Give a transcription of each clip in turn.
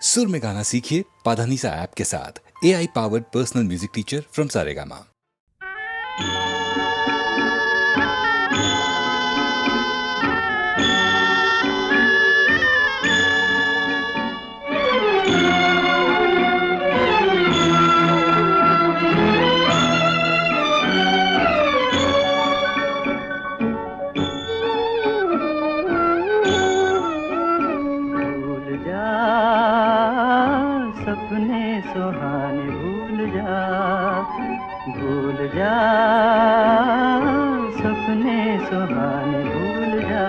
सुर में गाना सीखिए पाधानीसा ऐप के साथ। AI powered personal music teacher from Saregama. सपने सुहाने भूल जा सपने सुहाने भूल जा।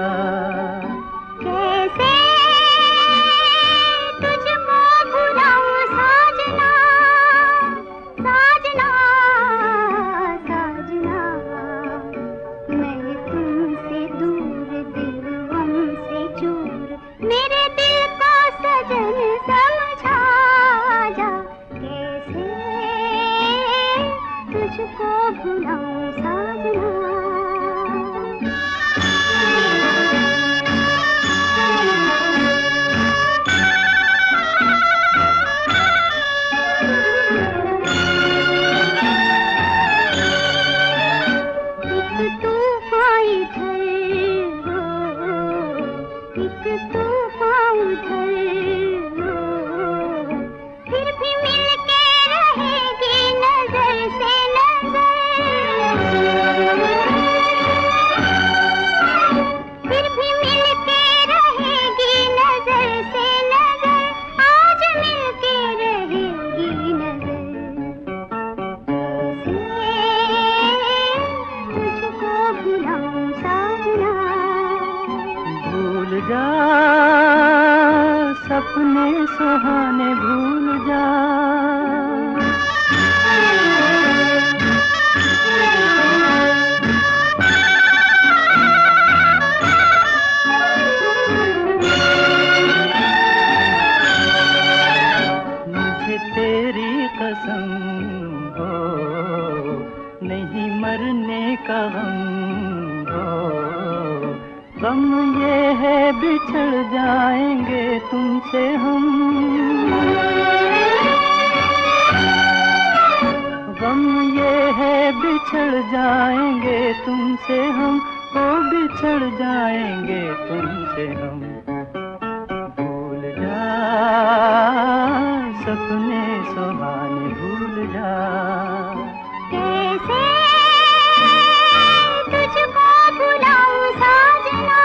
कैसे तुझको भुलाऊं साजना साजना साजना, मैं तुमसे दूर दिल हमसे चूर, मेरे दिल को सजन समझा जा। कैसे तुझको भुलाऊं साजना। सपने सुहाने भूल जा। मुझे तेरी कसम हो, नहीं मरने का गम ये है बिछड़ जाएंगे तुमसे हम। गम ये है बिछड़ जाएंगे तुमसे हम, ओ बिछड़ जाएंगे तुमसे हम। भूल जा सपने सुहाने भूल जा। कैसे तुझको भुलाऊं साजना।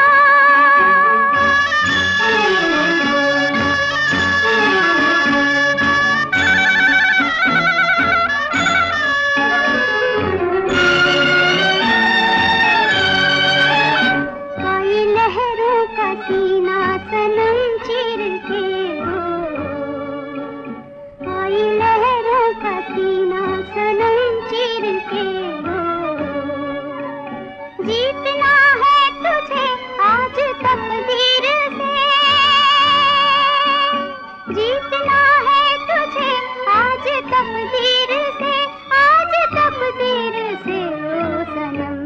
आई लहरों का सीना सनम चीर के, आई लहरों का सीना सनम चीर के। जीतना है तुझे आज तकदीर से, जीतना है तुझे आज तकदीर से, आज तकदीर से ओ सनम।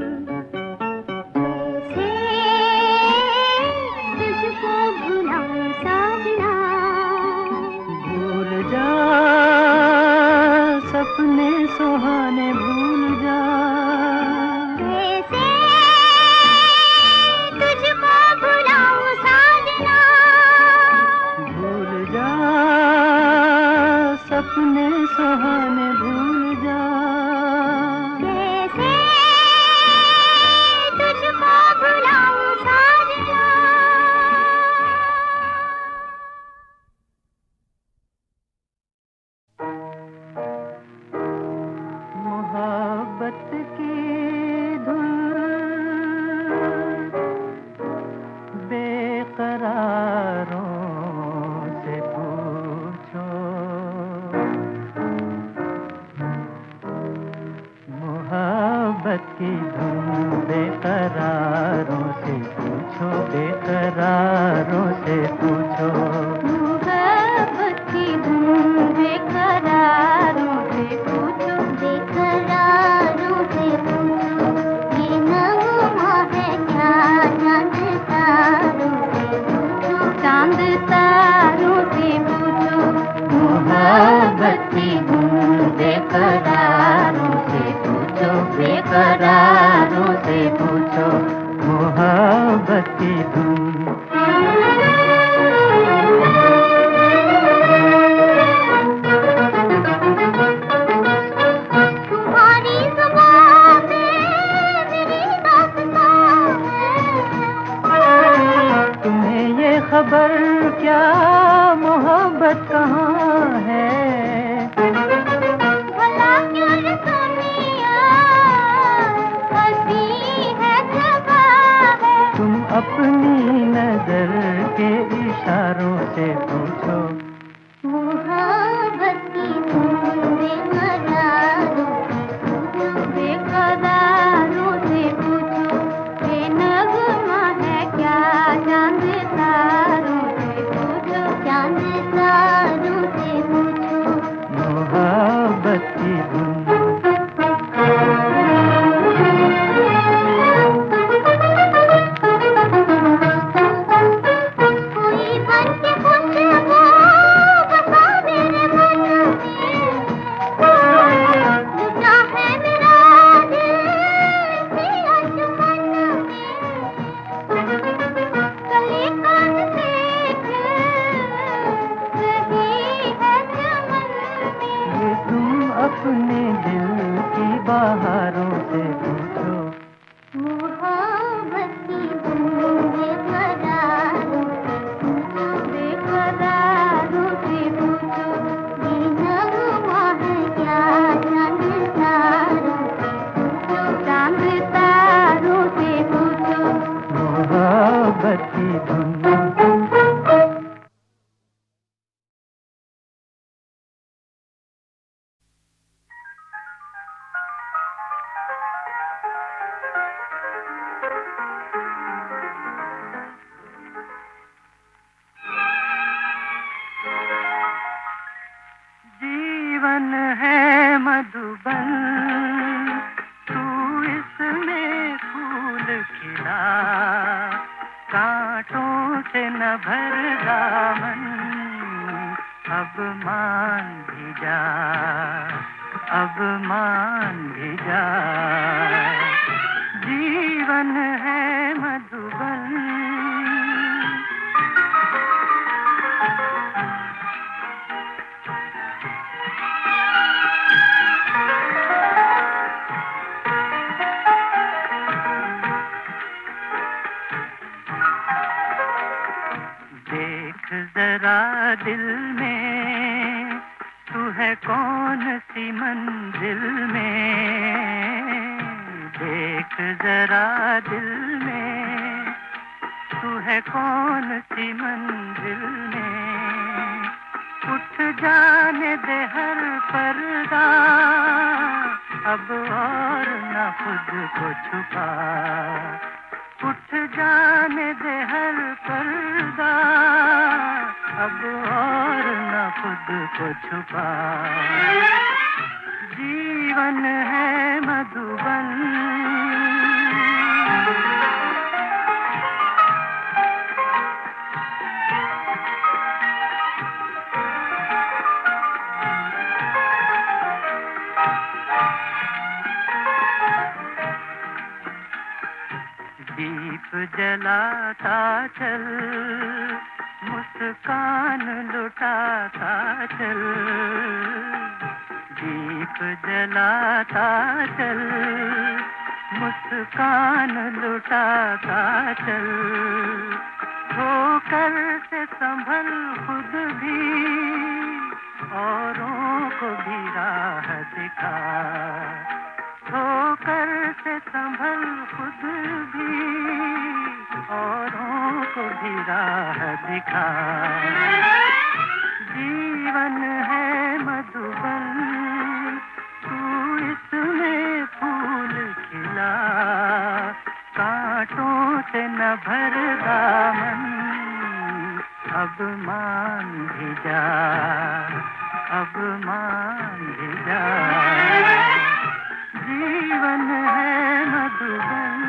कैसे तुझको भुलाऊं साजना। भूल जा सपने सुहाने भूल जा। कैसे तुझको भुलाऊं साजना। भूल जा सपने सुहाने भूल जा। कैसे तुझको भुलाऊं साजना। मोहब्बत की धुन बेकरारों से पूछो। मोहब्बत की धुन बेकरारों से पूछो, बेकरारों से पूछो। मोहब्बत की धुन बेकरारों से पूछो, बेकरारों से पूछो। ये नगमा है क्या चांद तारों से पूछो, चांद तारों से पूछो। मोहब्बत कहाँ है? भला क्यों न दुनिया हंसी है, जबा है। तुम अपनी नजर के इशारों से पूछो, मोहब्बत की धुन बेकरारों बेकरारों से पूछो, बेनगमा है क्या चांद तारों से पूछो, चांद तारों से पूछो। मोहब्बत की धुन। कोई बन के खुशबू बसा मेरे मन में, लुटा है मेरा दिल इसी अंजुमन में। कली कान देख रही है चमन में। ये तुम अपने दिल की बहारों से पूछो, मोहब्बत की धुन बेकरारों बेकरारों से पूछो, बेनगमा है क्या चांद तारों से पूछो, चांद तारों से पूछो। मोहब्बत की धुन। जीवन है मधुबन, तू इसमें फूल खिला, कांटों से न भर दामन, अब मान भी जा, अब मान भी जा। जीवन है मधुबन। देख जरा दिल में, तू है कौन सी मंजिल में। देख जरा दिल में, तू है कौन सी मंजिल में। उठ जाने दे हर पर्दा, अब और न खुद को छुपा। उठ जाने दे हर पर्दा, अब और न खुद को छुपा। जीवन है मधुबन। दीप जलाता चल, मुस्कान लुटाता चल। दीप जलाता चल, मुस्कान लुटाता चल। ठोकर से संभल खुद भी, औरों को भी राह दिखा। ठोकर से संभल खुद भी, औरों को भी राह दिखा। जीवन है मधुबन, तू इसमें फूल खिला, कांटों से न भर दामन, अब मान भी जा, अब मान भी जा। जीवन है मधुबन।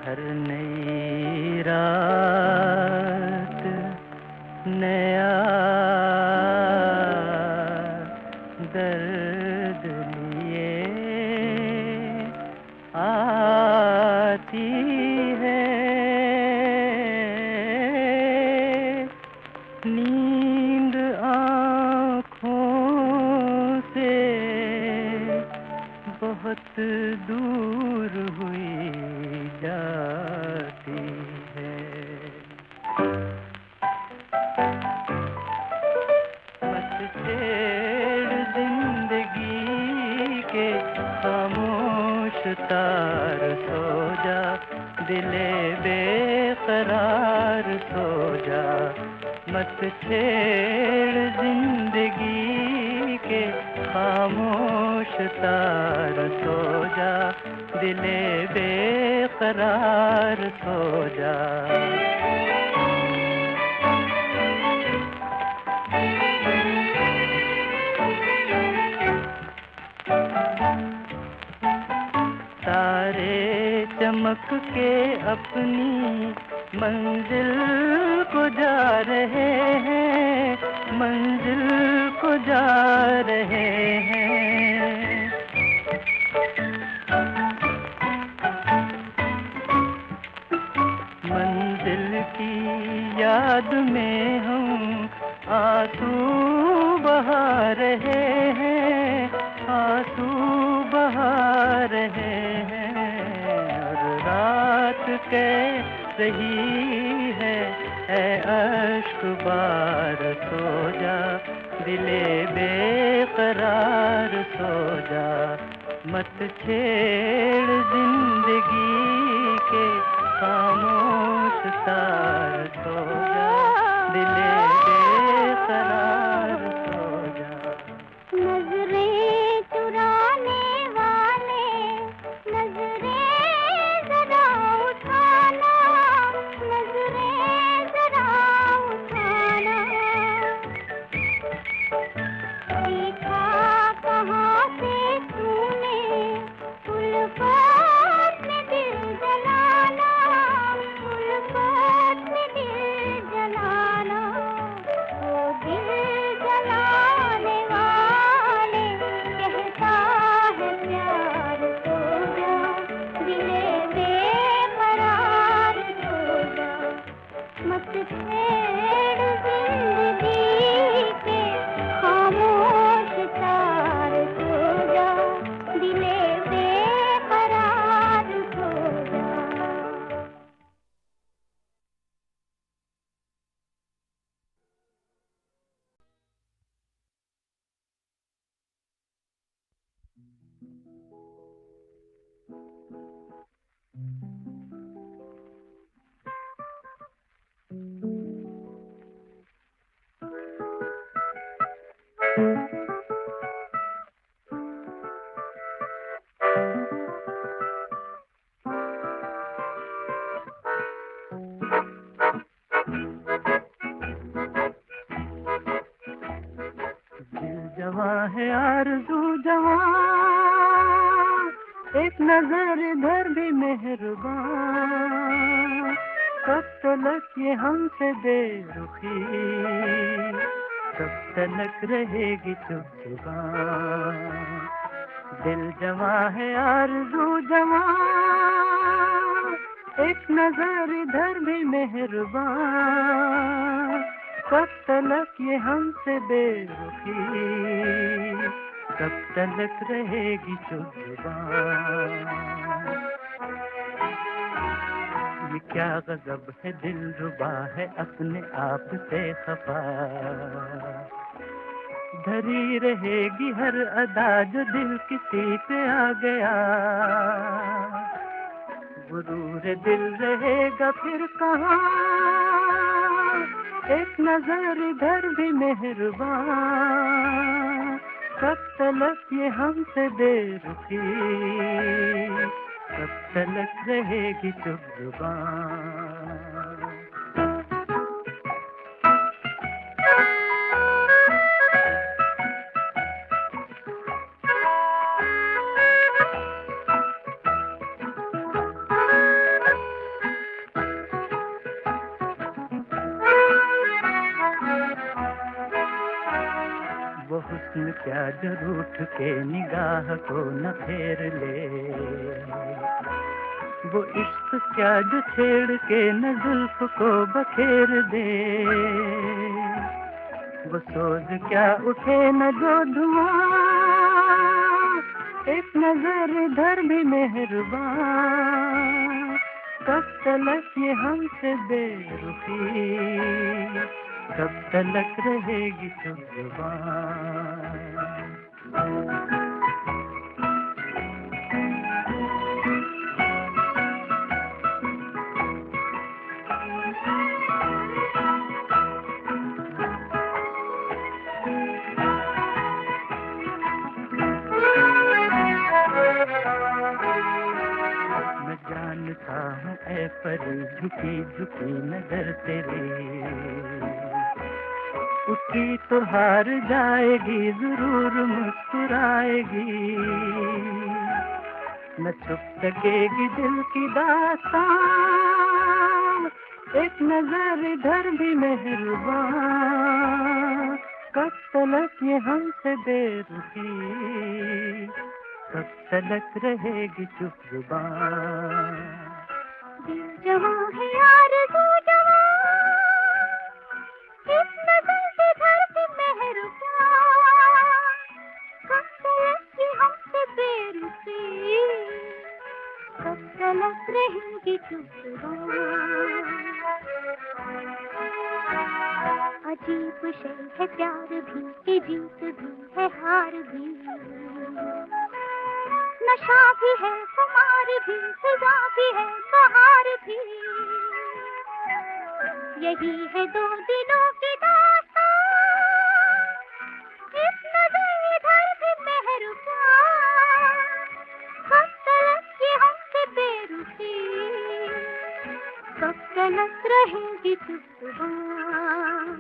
हर नई रात नया दर्द रात दूर हुई जाती है। मत छेड़ जिंदगी के खामोश तार, सो जा दिले बेकरार, सो जा। मत छेड़ जिंदगी के खामोश तार, सो जा दिले बेकरार, सो जा। तारे चमक के अपनी मंजिल को जा रहे हैं, मंजिल को जा रहे हैं। मंजिल की याद में हम आंसू बहा रहे हैं, आंसू बहा रहे हैं। और रात कह रही है, ऐ अश्क बार, सो जा दिले बेकरार, सो जा। मत छेड़ जिंदगी के खामोश तार, सो जा दिले बेकरार, सो जा। नजरें चुराने वाले, नजरें जरा उठाना, नजरें जरा उठाना। देखा कहाँ से तूने उल्फत में दिल जलाना, उल्फत में दिल जलाना। वो दिल जलाने वाले कहता है प्यार, सो जा दिले बेकरार, सो जा। मत छेड़ जिंदगी के खामोश तार, सो जा दिले बेकरार, सो जा। दिल जवां है आरज़ू जवां, एक नजर इधर भी मेहरबान। कब तलक ये हमसे बेरुखी, कब तलक रहेगी चुप जुबान। दिल जवां है आरज़ू जवां, एक नजर इधर भी मेहरबान। कब तलक ये हमसे बेरुखी, कब तलक रहेगी चुप जुबान। ये क्या गजब है, दिल रुबा है अपने आप से खफा। धरी रहेगी हर अदा जो दिल किसी पे आ गया। गुरूर दिल रहेगा फिर कहाँ, एक नजर इधर भी मेहरबान। कब तलक ये हमसे बेरुखी, कब तलक रहेगी चुप जुबान। वो हुस्न क्या जो रूठ के निगाह को न फेर ले, वो इश्क क्या जो छेड़ के न जुल्फ को बखेर दे। वो सोज क्या उठे न जो धुआं, एक नजर इधर भी मेहरबान, कब तलक ये हमसे बेरुखी, कब तलक रहेगी चुप जुबान। मैं जानता हूँ ऐ परी झुकी झुकी नजर तेरी, उसकी तो हार जाएगी जरूर मुस्कुराएगी, न छुप सकेगी दिल की दास्तां, एक नजर इधर भी मेहरबान, कब तलक ये हमसे बेरुखी, कब तलक रहेगी चुप जुबान। दिल जवां है आरज़ू जवां, इस नज़र से धरती मेहरबान, कब तलक ये हमसे बेरुखी, कब तलक रहेगी चुप जुबान। अजीब शय है प्यार भी, कि जीत भी है हार भी, नशा भी है खुमार भी, सजा भी है बहार भी, यही है दो दिलों की दास्तां, इस नज़र इधर भी मेहरबान, कब तलक ये हमसे बेरुखी, कब तलक रहेगी चुप जुबान।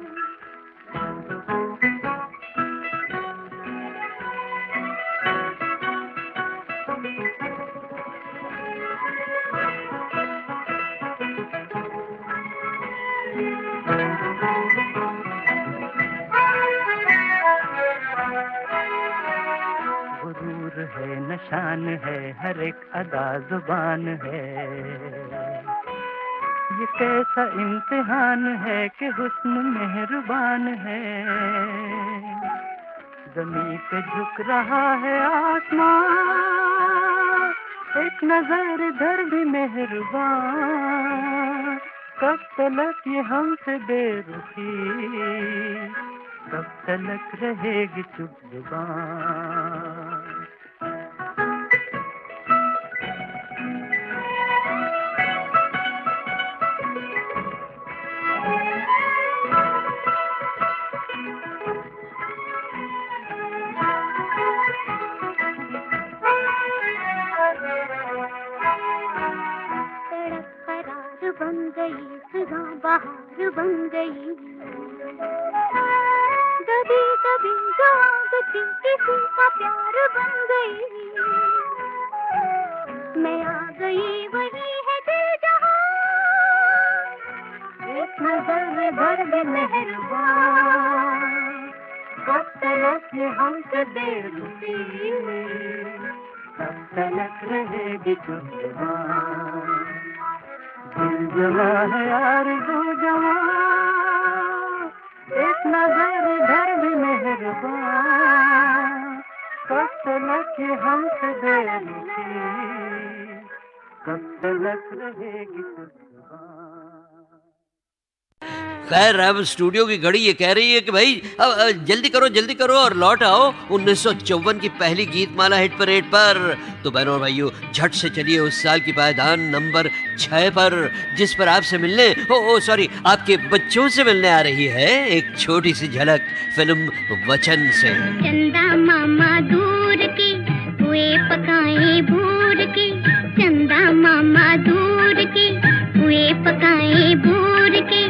गुरूर है निशान है हर एक अदा जुबान है, ये कैसा इम्तिहान है कि हुस्न मेहरबान है, ज़मीं पे झुक रहा है आसमान, एक नजर इधर भी मेहरबान, कब तलक ये हमसे बेरुखी, कब तलक रहेगी चुप जुबान। सड़क करार बन गई, सुबह बहार बन गई, कभी कभी जो आदती किसी का प्यार बन गई, मैं आ गई वही है दिल जहां, एक नजर इधर भी मेहरबान, कब तलक ये हमसे बेरुखी, कब तलक रहेगी चुप जुबान। दिल जवां है आरज़ू जवां, एक नजर इधर भी मेहरबान, कब तलक ये हमसे बेरुखी, कब तलक रहेगी चुप जुबान। खैर अब स्टूडियो की घड़ी ये कह रही है कि भाई अब जल्दी करो और लौट आओ 1954 की पहली गीत माला हिट परेड पर। तो बहनों और भाइयों झट से चलिए उस साल की पायदान नंबर 6 पर, जिस पर आपसे मिलने सॉरी आपके बच्चों से मिलने आ रही है एक छोटी सी झलक फिल्म वचन से। चंदा मामा दूर की हुए पकाए भूर की, चंदा मामा दूर की हुए पकाए भूर के,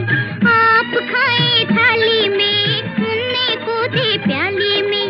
आप खाए थाली में मुन्ने को दे प्याली में,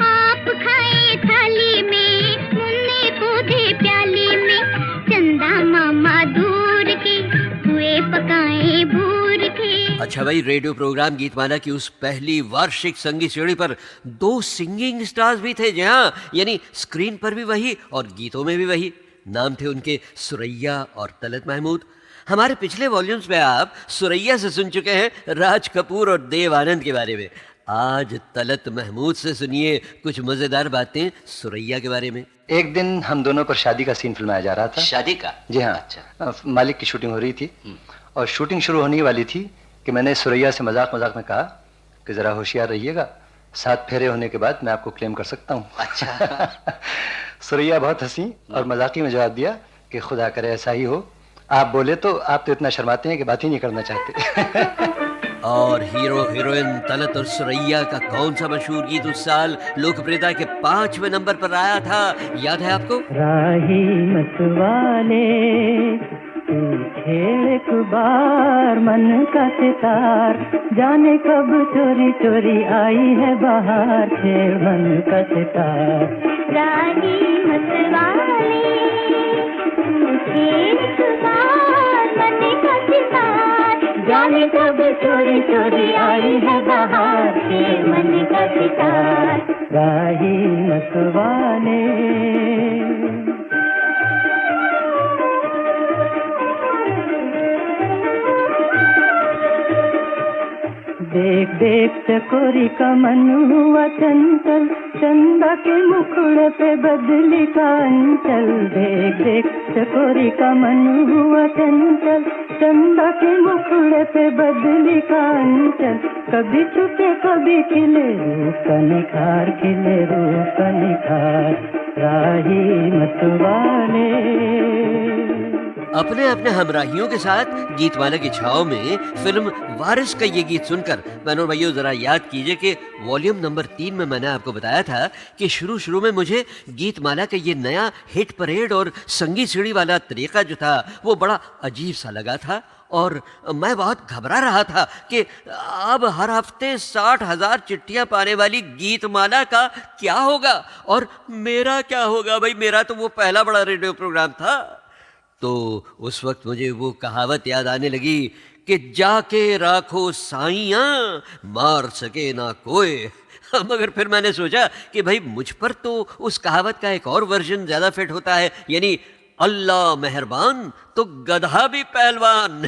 आप खाए थाली में मुन्ने को दे प्याली में, चंदा मामा दूर के हुए पकाए भूर के। अच्छा भाई, रेडियो प्रोग्राम गीतमाला की उस पहली वार्षिक संगीत श्रेणी पर 2 सिंगिंग स्टार्स भी थे, जहाँ यानी स्क्रीन पर भी वही और गीतों में भी वही। नाम थे उनके सुरैया और तलत महमूद। हमारे पिछले वॉल्यूम्स में आप सुरैया से सुन चुके हैं राज कपूर और देव आनंद के बारे में। आज तलत महमूद से सुनिए कुछ मजेदार बातें सुरैया के बारे में। एक दिन हम दोनों पर शादी का सीन फिल्माया जा रहा था। शादी का? जी हाँ। अच्छा। मालिक की शूटिंग हो रही थी और शूटिंग शुरू होने वाली थी कि मैंने सुरैया से मजाक मजाक में कहा कि जरा होशियार रहिएगा, 7 फेरे होने के बाद मैं आपको क्लेम कर सकता हूँ। अच्छा। सुरैया बहुत हंसी और मजाकी में जवाब दिया कि खुदा करे ऐसा ही हो। आप बोले तो आप तो इतना शर्माते हैं कि बात ही नहीं करना चाहते। और हीरो हीरोइन तलत और सुरैया का कौन सा मशहूर गीत उस साल लोकप्रियता के 5वें नंबर पर आया था, याद है आपको? राही मतवाले तू छेड़ एक बार मन का सितार, जाने कब चोरी चोरी आई है बाहर, छेड़ मन का सितार। राही मतवाले तू छेड़ एक बार मन का सितार, जाने कब चोरी चोरी आई है बाहर, छेड़ मन का सितार। राही मतवाले। देख देख चकोरी का मन हुआ चंचल, चंदा के मुखड़े पे बदली का अंचल। देख देख चकोरी का मन हुआ चंचल, चंदा के मुखड़े पे बदली का अंचल। कभी छुपे कभी खिले रूप का निखार, खिले रूप का निखार। राही मतवाले। अपने अपने हमराहियों के साथ गीतमाला की छाव में फिल्म वारिस का ये गीत सुनकर बहनों भाइयों जरा याद कीजिए कि वॉल्यूम नंबर 3 में मैंने आपको बताया था कि शुरू में मुझे गीतमाला का ये नया हिट परेड और संगीत सीढ़ी वाला तरीका जो था वो बड़ा अजीब सा लगा था और मैं बहुत घबरा रहा था कि अब हर हफ्ते 60,000 चिट्ठियां पाने वाली गीतमाला का क्या होगा और मेरा क्या होगा। भाई मेरा तो वो पहला बड़ा रेडियो प्रोग्राम था। तो उस वक्त मुझे वो कहावत याद आने लगी कि जाके राखो साइयां मार सके ना कोई। मगर फिर मैंने सोचा कि भाई मुझ पर तो उस कहावत का एक और वर्जन ज्यादा फिट होता है, यानी अल्लाह मेहरबान तो गधा भी पहलवान।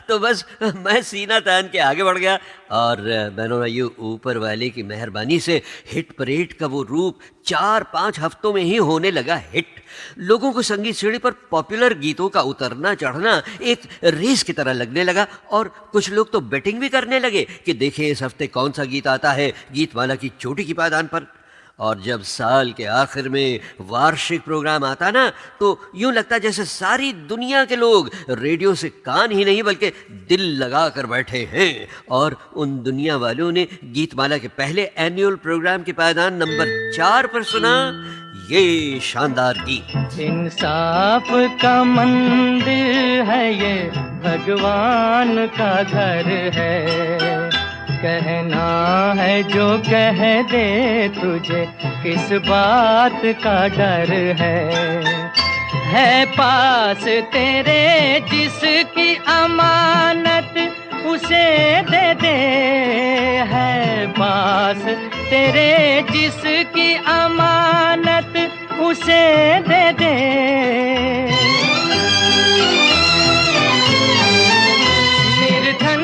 तो बस मैं सीना तान के आगे बढ़ गया और बहनों भाइयों ऊपर वाले की मेहरबानी से हिट परेड का वो रूप 4-5 हफ्तों में ही होने लगा हिट। लोगों को संगीत सीढ़ी पर पॉपुलर गीतों का उतरना चढ़ना एक रेस की तरह लगने लगा और कुछ लोग तो बेटिंग भी करने लगे कि देखें इस हफ्ते कौन सा गीत आता है गीतमाला की चोटी की पायदान पर। और जब साल के आखिर में वार्षिक प्रोग्राम आता ना तो यूं लगता जैसे सारी दुनिया के लोग रेडियो से कान ही नहीं बल्कि दिल लगा कर बैठे हैं। और उन दुनिया वालों ने गीतमाला के पहले एनुअल प्रोग्राम की पायदान नंबर 4 पर सुना ये शानदार गीत। इंसाफ का मंदिर है ये, भगवान का घर है। कहना है जो कह दे तुझे, किस बात का डर है पास तेरे जिसकी अमानत उसे दे दे। है पास तेरे जिसकी अमानत उसे दे दे। निर्धन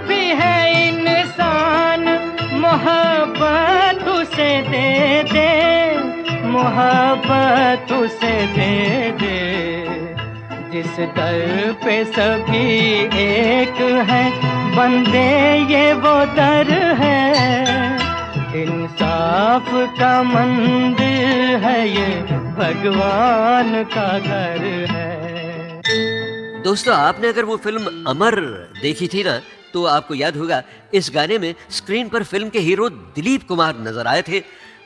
भी है इंसान, मोहब्बत उसे दे दे, मोहब्बत उसे दे दे। जिस दर पे सभी एक है बंदे ये वो दर है। इंसाफ का मंदिर है ये, भगवान का घर है। दोस्तों आपने अगर वो फिल्म अमर देखी थी ना तो आपको याद होगा इस गाने में स्क्रीन पर फिल्म के हीरो दिलीप कुमार नजर आए थे,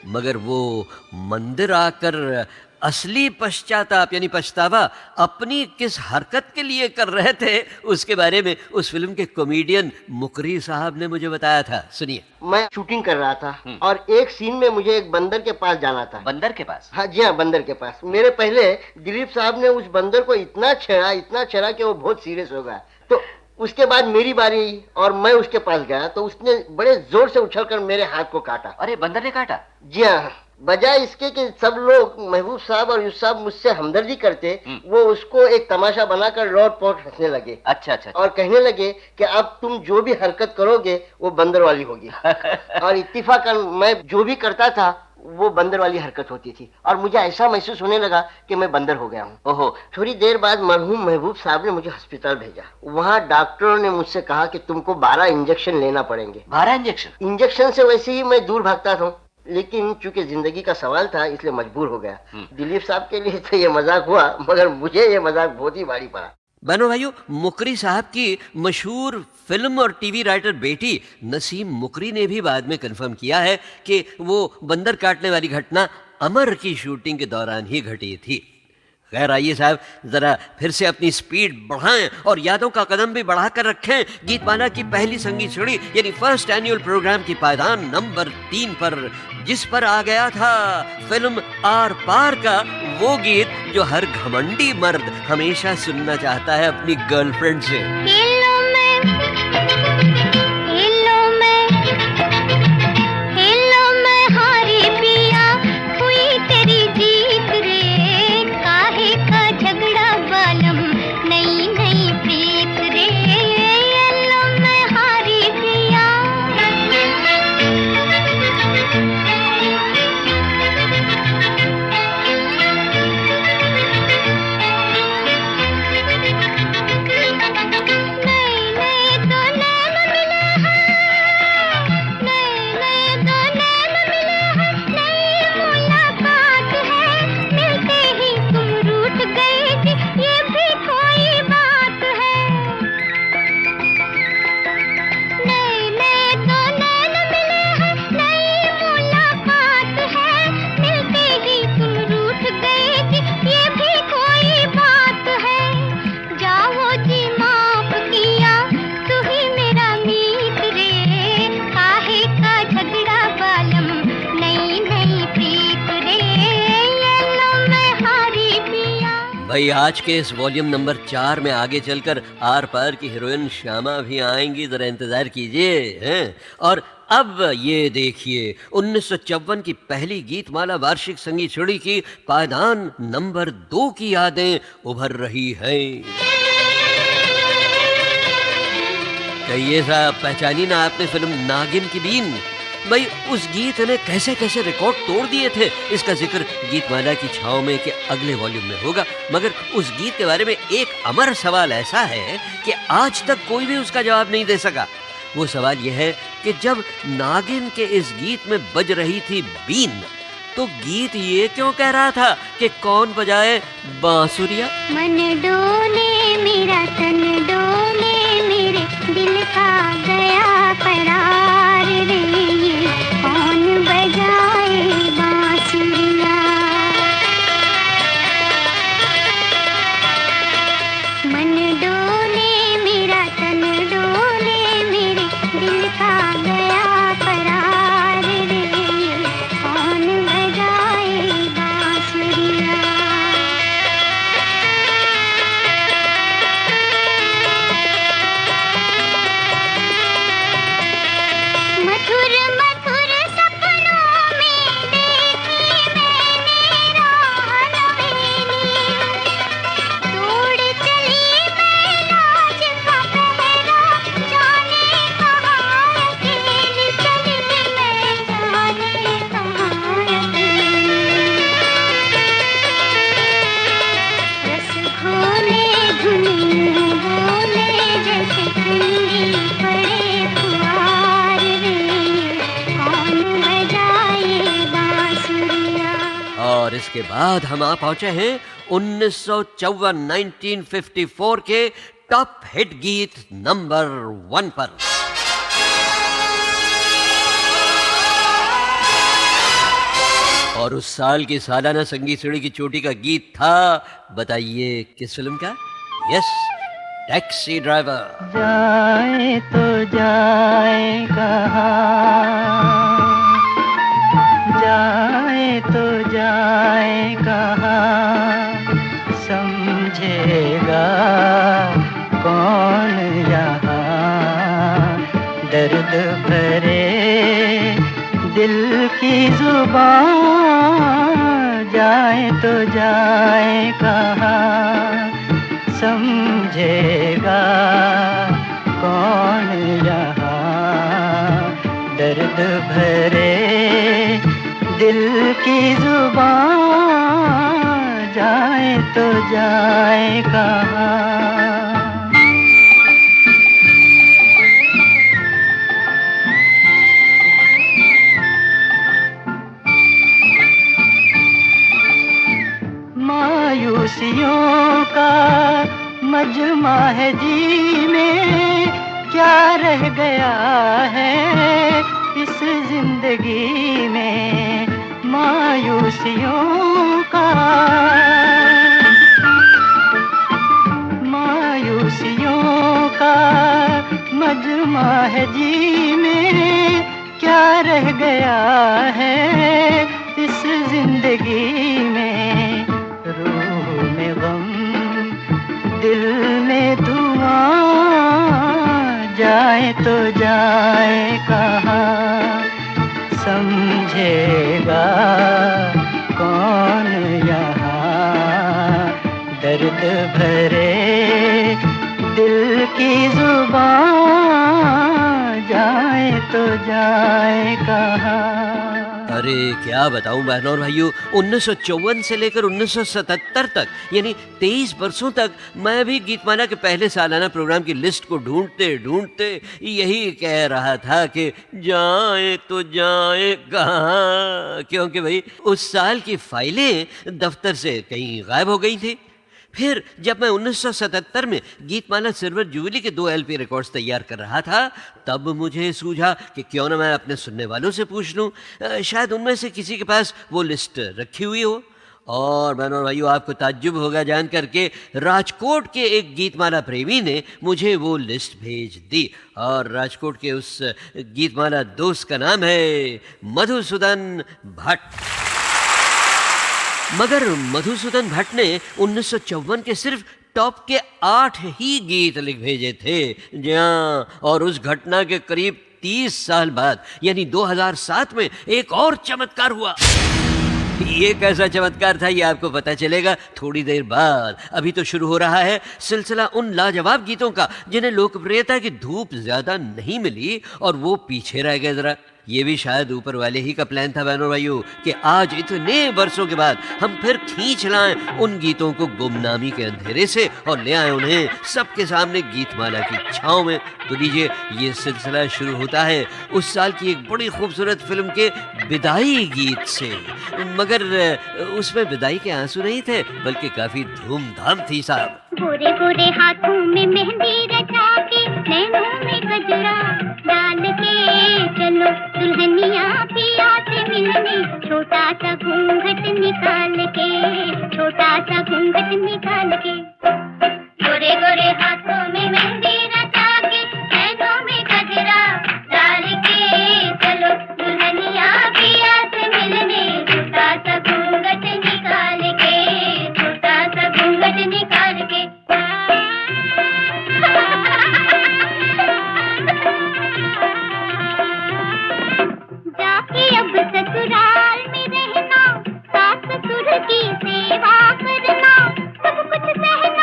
मगर वो मंदिर आकर असली पश्चाताप यानी पछतावा अपनी किस हरकत के लिए कर रहे थे उसके बारे में उस फिल्म के कॉमेडियन मुकरी साहब ने मुझे बताया था। सुनिए। मैं शूटिंग कर रहा था और एक सीन में मुझे एक बंदर के पास जाना था। बंदर के पास? हाँ जी हाँ, बंदर के पास। मेरे पहले दिलीप साहब ने उस बंदर को इतना छेड़ा कि वो बहुत सीरियस हो गया। तो उसके बाद मेरी बारी और मैं उसके पास गया तो उसने बड़े जोर से उछलकर मेरे हाथ को काटा। अरे बंदर ने काटा? जी हाँ, बजाय इसके कि सब लोग महबूब साहब और यूसुफ साहब मुझसे हमदर्दी करते, वो उसको एक तमाशा बनाकर लौट पौट हंसने लगे। अच्छा अच्छा। और कहने लगे कि अब तुम जो भी हरकत करोगे वो बंदर वाली होगी। और इत्तिफाकन मैं जो भी करता था वो बंदर वाली हरकत होती थी और मुझे ऐसा महसूस होने लगा कि मैं बंदर हो गया हूँ। ओहो। थोड़ी देर बाद मरहूम महबूब साहब ने मुझे अस्पताल भेजा। वहाँ डॉक्टरों ने मुझसे कहा कि तुमको 12 इंजेक्शन लेना पड़ेंगे। 12 इंजेक्शन? इंजेक्शन से वैसे ही मैं दूर भागता था, लेकिन चूंकि जिंदगी का सवाल था इसलिए मजबूर हो गया। दिलीप साहब के लिए तो ये मजाक हुआ, मगर मुझे ये मजाक बहुत ही भारी पड़ा। बहनों भाइयों, मुकरी साहब की मशहूर फिल्म और टीवी राइटर बेटी नसीम मुकरी ने भी बाद में कंफर्म किया है कि वो बंदर काटने वाली घटना अमर की शूटिंग के दौरान ही घटी थी। खैर आइए साहब, जरा फिर से अपनी स्पीड बढ़ाएं और यादों का कदम भी बढ़ाकर रखें। गीतमाला की पहली संगीत सीढ़ी यानी फर्स्ट एनुअल प्रोग्राम की पायदान नंबर 3 पर, जिस पर आ गया था फिल्म आर पार का वो गीत जो हर घमंडी मर्द हमेशा सुनना चाहता है अपनी गर्लफ्रेंड से। भाई आज के इस वॉल्यूम नंबर 4 में आगे चलकर आर पार की हीरोइन श्यामा भी आएंगी, जरा इंतजार कीजिए हैं। और अब ये देखिए 1954 की पहली गीतमाला वार्षिक संगीत सीढ़ी की पायदान नंबर 2 की यादें उभर रही हैं। कहिए साहब, पहचानी ना आपने फिल्म नागिन की बीन? भाई उस गीत ने कैसे कैसे रिकॉर्ड तोड़ दिए थे, इसका जिक्र गीतमाला की छाँव में के अगले वॉल्यूम में होगा। मगर उस गीत के बारे में एक अमर सवाल ऐसा है कि आज तक कोई भी उसका जवाब नहीं दे सका। वो सवाल यह है कि जब नागिन के इस गीत में बज रही थी बीन, तो गीत ये क्यों कह रहा था कि कौन बजाए बांसुरिया? मन डोले मेरा तन डोले, मेरे दिल का गया करार रे, ये कौन बजाए बांसुरिया? मन डोले मेरा तन डोले, मेरे दिल का गया करार रे, ये कौन बजाए बांसुरिया? मधुर मधुर सपनों में देखी मैंने राह नवेली, तोड़ चली मैं लाज का पहरा, जाने कहाँ अकेली चली मैं, जाने कहाँ अकेली। रस घोले धुन बोले जैसे ठंडी पड़े फुहार रे, कौन बजाए बांसुरिया? और इसके बाद हम आ पहुंचे हैं 1954 1954 के टॉप हिट गीत नंबर 1 पर। और उस साल की सालाना संगीत सीढ़ी की चोटी का गीत था, बताइए किस फिल्म का? Yes, taxi driver. जाए तो जाए कहाँ, जाए तो जाए कहाँ, समझेगा कौन यहाँ, दर्द भरे दिल की जुबान जाए तो जाए कहाँ, समझेगा कौन यहाँ। दर्द भरे दिल की जुबान जाए तो जाए कहाँ। मायूसियों का मजमा है जी में, क्या रह गया है इस जिंदगी में। मायूसियों का मजमा है जी में, क्या रह गया है इस जिंदगी में। रूह में गम दिल में धुआं जाए तो जाए कहाँ, समझेगा कौन यहाँ। दर्द भरे दिल की जुबान जाए तो जाए कहाँ। अरे क्या बताऊं बहनों और भाइयों, 1954 से लेकर 1977 तक यानी 23 वर्षों तक मैं भी गीतमाला के पहले सालाना प्रोग्राम की लिस्ट को ढूंढते ढूंढते यही कह रहा था कि जाए तो जाए कहाँ, क्योंकि भाई उस साल की फाइलें दफ्तर से कहीं गायब हो गई थी। फिर जब मैं 1977 में गीतमाला सिल्वर जुबली के 2 LP रिकॉर्ड्स तैयार कर रहा था, तब मुझे सूझा कि क्यों ना मैं अपने सुनने वालों से पूछ लूं, शायद उनमें से किसी के पास वो लिस्ट रखी हुई हो। और बहनों और भाइयों, आपको ताज्जुब होगा जान करके राजकोट के एक गीतमाला प्रेमी ने मुझे वो लिस्ट भेज दी। और राजकोट के उस गीतमाला दोस्त का नाम है मधुसूदन भट्ट। मगर मधुसूदन भट्ट ने 1954 के सिर्फ टॉप के 8 ही गीत लिख भेजे थे। जहाँ और उस घटना के करीब 30 साल बाद यानी 2007 में एक और चमत्कार हुआ। ये कैसा चमत्कार था ये आपको पता चलेगा थोड़ी देर बाद। अभी तो शुरू हो रहा है सिलसिला उन लाजवाब गीतों का जिन्हें लोकप्रियता की धूप ज्यादा नहीं मिली और वो पीछे रह गए जरा। ये भी शायद ऊपर वाले ही का प्लान था बहनों भाइयों कि आज इतने वर्षों के बाद हम फिर खींच लाएं उन गीतों को गुमनामी के अंधेरे से और ले आए उन्हें सबके सामने गीतमाला की छांव में। तो लीजिए, ये सिलसिला शुरू होता है उस साल की एक बड़ी खूबसूरत फिल्म के विदाई गीत से। मगर उसमें विदाई के आंसू नहीं थे, बल्कि काफी धूमधाम थी साहब। गोरे गोरे हाथों में मेहंदी रचा के, नैनों में गजरा डाल के, चलो दुल्हनिया पिया से मिलने, छोटा सा घूंघट निकाल के, छोटा सा घूंघट निकाल के। गोरे गोरे हाथों में मेहंदी रचा के, नैनों में गजरा डाल के, चलो दुल्हनिया पिया से मिलने, छोटा सा घूंघट निकाल के, छोटा सा घूंघट निकाल के। जाके अब ससुराल में रहना, सास ससुर की सेवा करना, सब कुछ सहना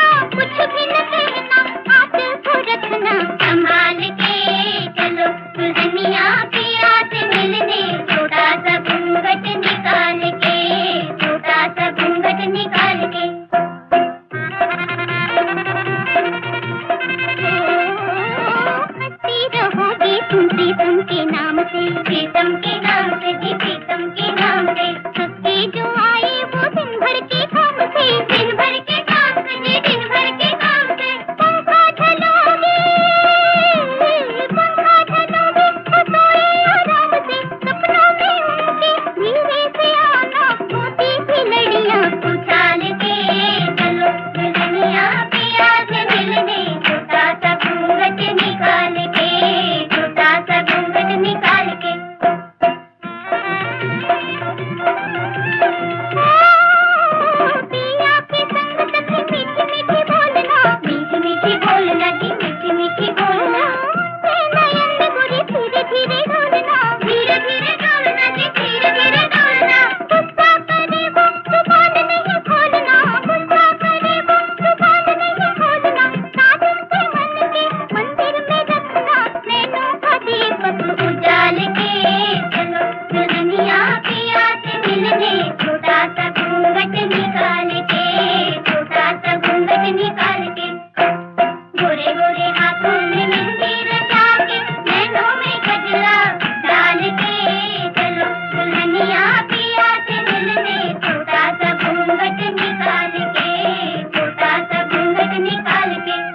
गोरे गोरे हाथों में मेहंदी रचा के, नैनों में गजरा डाल के, चलो दुल्हनिया पिया से मिलने, छोटा सा घूंघट निकाल के, छोटा सा घूंघट निकाल के।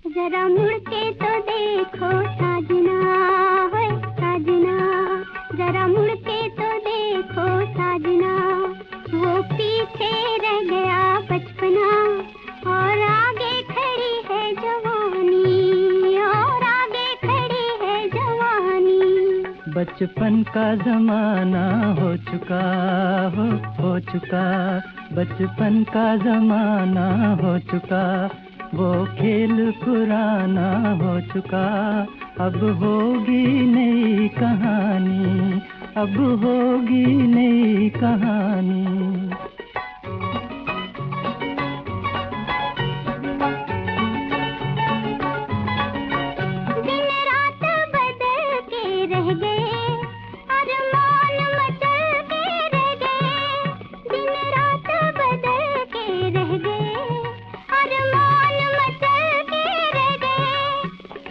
जरा मुड़ के तो देखो साजना, होए साजना, जरा मुड़ के तो देखो साजना, वो पीछे रह गया बचपना, और आगे खड़ी है जवानी, और आगे खड़ी है जवानी। बचपन का जमाना हो चुका, हो चुका, बचपन का जमाना हो चुका, वो खेल पुराना हो चुका, अब होगी नई कहानी, अब होगी नई कहानी। दिन रात बदल के रह गए, अरमान मचल के रह गए, दिन रात बदल के रह गए, अरमान मचल के रह गए।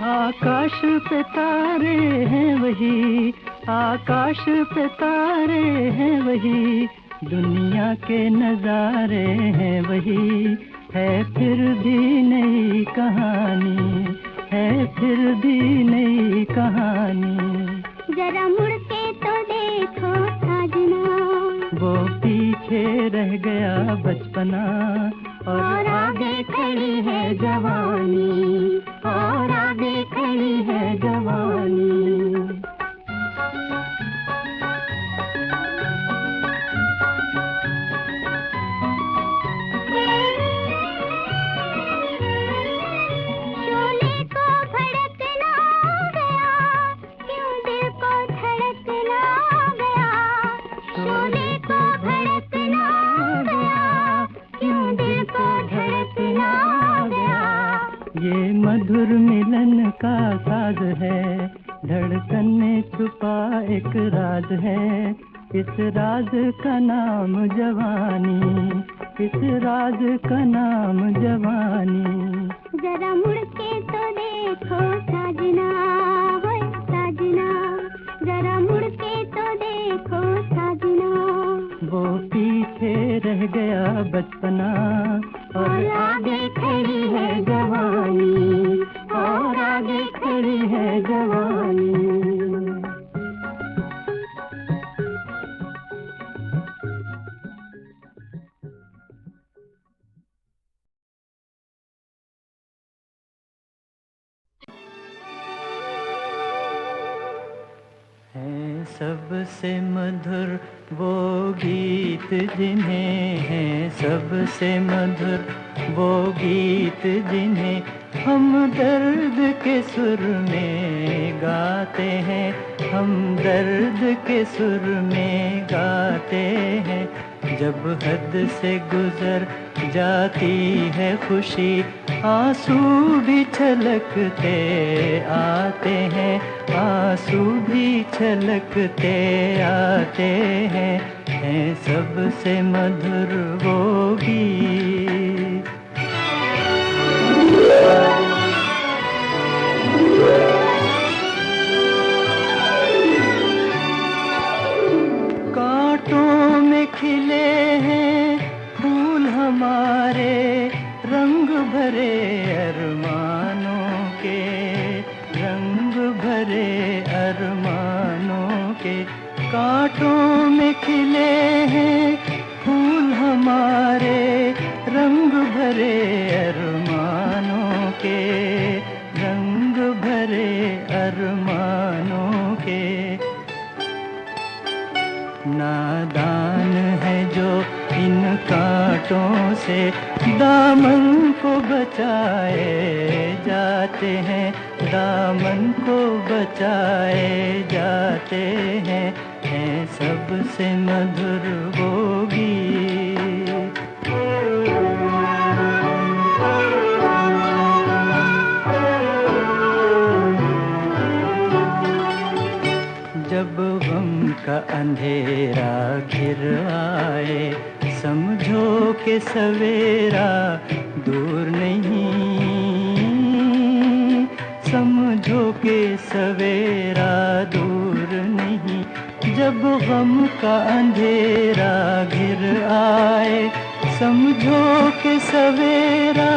आकाश पे तारे हैं वही, आकाश पे तारे हैं वही, दुनिया के नजारे हैं वही, है फिर भी नई कहानी, है फिर भी नई कहानी। जरा मुड़ के तो देखो साजना, वो पीछे रह गया बचपना, और आगे खड़ी है जवानी, और आगे खड़ी है जवानी। शोले को भड़कना गया, क्यों दिल को धड़कना गया, शोले को भड़कना गया, क्यों दिल को धड़कना गया। ये मधुर मिलन का साज है, धड़कन में छुपा एक राज है, इस राज का नाम जवानी, इस राज का नाम जवानी। जरा मुड़ के तो देखो साजना, होए साजना, जरा मुड़ के तो देखो साजना, वो पीछे रह गया बचपना, और आगे खड़ी है जवानी, और आगे खड़ी है जवानी। हैं सबसे मधुर वो गीत जिन्हें, हैं सबसे मधुर वो गीत जिन्हें हम दर्द के सुर में गाते हैं, हम दर्द के सुर में गाते हैं। जब हद से गुजर जाती है खुशी, आंसू भी छलकते आते हैं, आंसू भी छलकते आते हैं सबसे मधुर वो गीत। कांटों में खिले हैं फूल हमारे, रंग भरे अरमानों के, रंग भरे अरमानों के। कांटों में खिले हैं फूल हमारे, रंग भरे अरमानों के, रंग भरे अरमानों के। नादान है जो इन कांटों से दामन को बचाए जाते हैं, दामन को बचाए जाते हैं सबसे मधुर वो गीत। अंधेरा घिर आए, समझो कि सवेरा दूर नहीं, समझो कि सवेरा दूर नहीं। जब गम का अंधेरा घिर आए, समझो कि सवेरा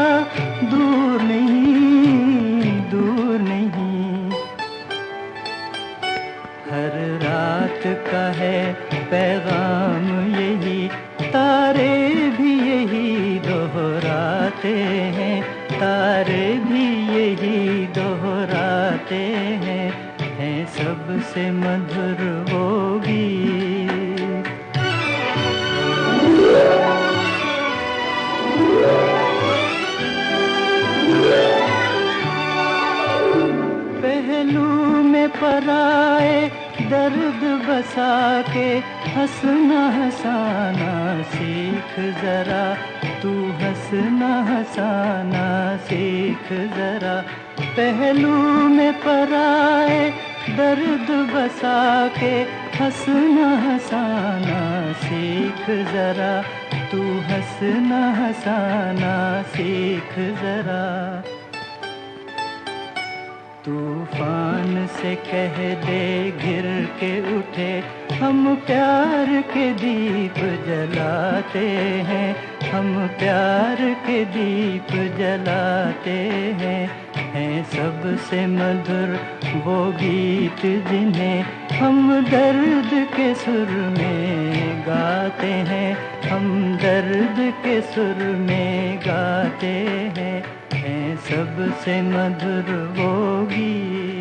दूर नहीं, दूर नहीं। हर रात का है पैगाम यही, तारे भी यही दोहराते हैं, तारे भी यही दोहराते हैं सबसे मधुर वो गीत। पहलू में पराए दर्द बसा के हंसना हंसाना सीख जरा, तू हंसना हंसाना सीख जरा। पहलू में पराए दर्द बसा के हंसना हंसाना सीख जरा, तू हंसना हंसाना सीख जरा। तूफान से कह दे घिर के उठे, हम प्यार के दीप जलाते हैं, हम प्यार के दीप जलाते हैं सबसे मधुर वो गीत जिन्हें हम दर्द के सुर में गाते हैं, हम दर्द के सुर में गाते हैं सबसे मधुर वो गीत।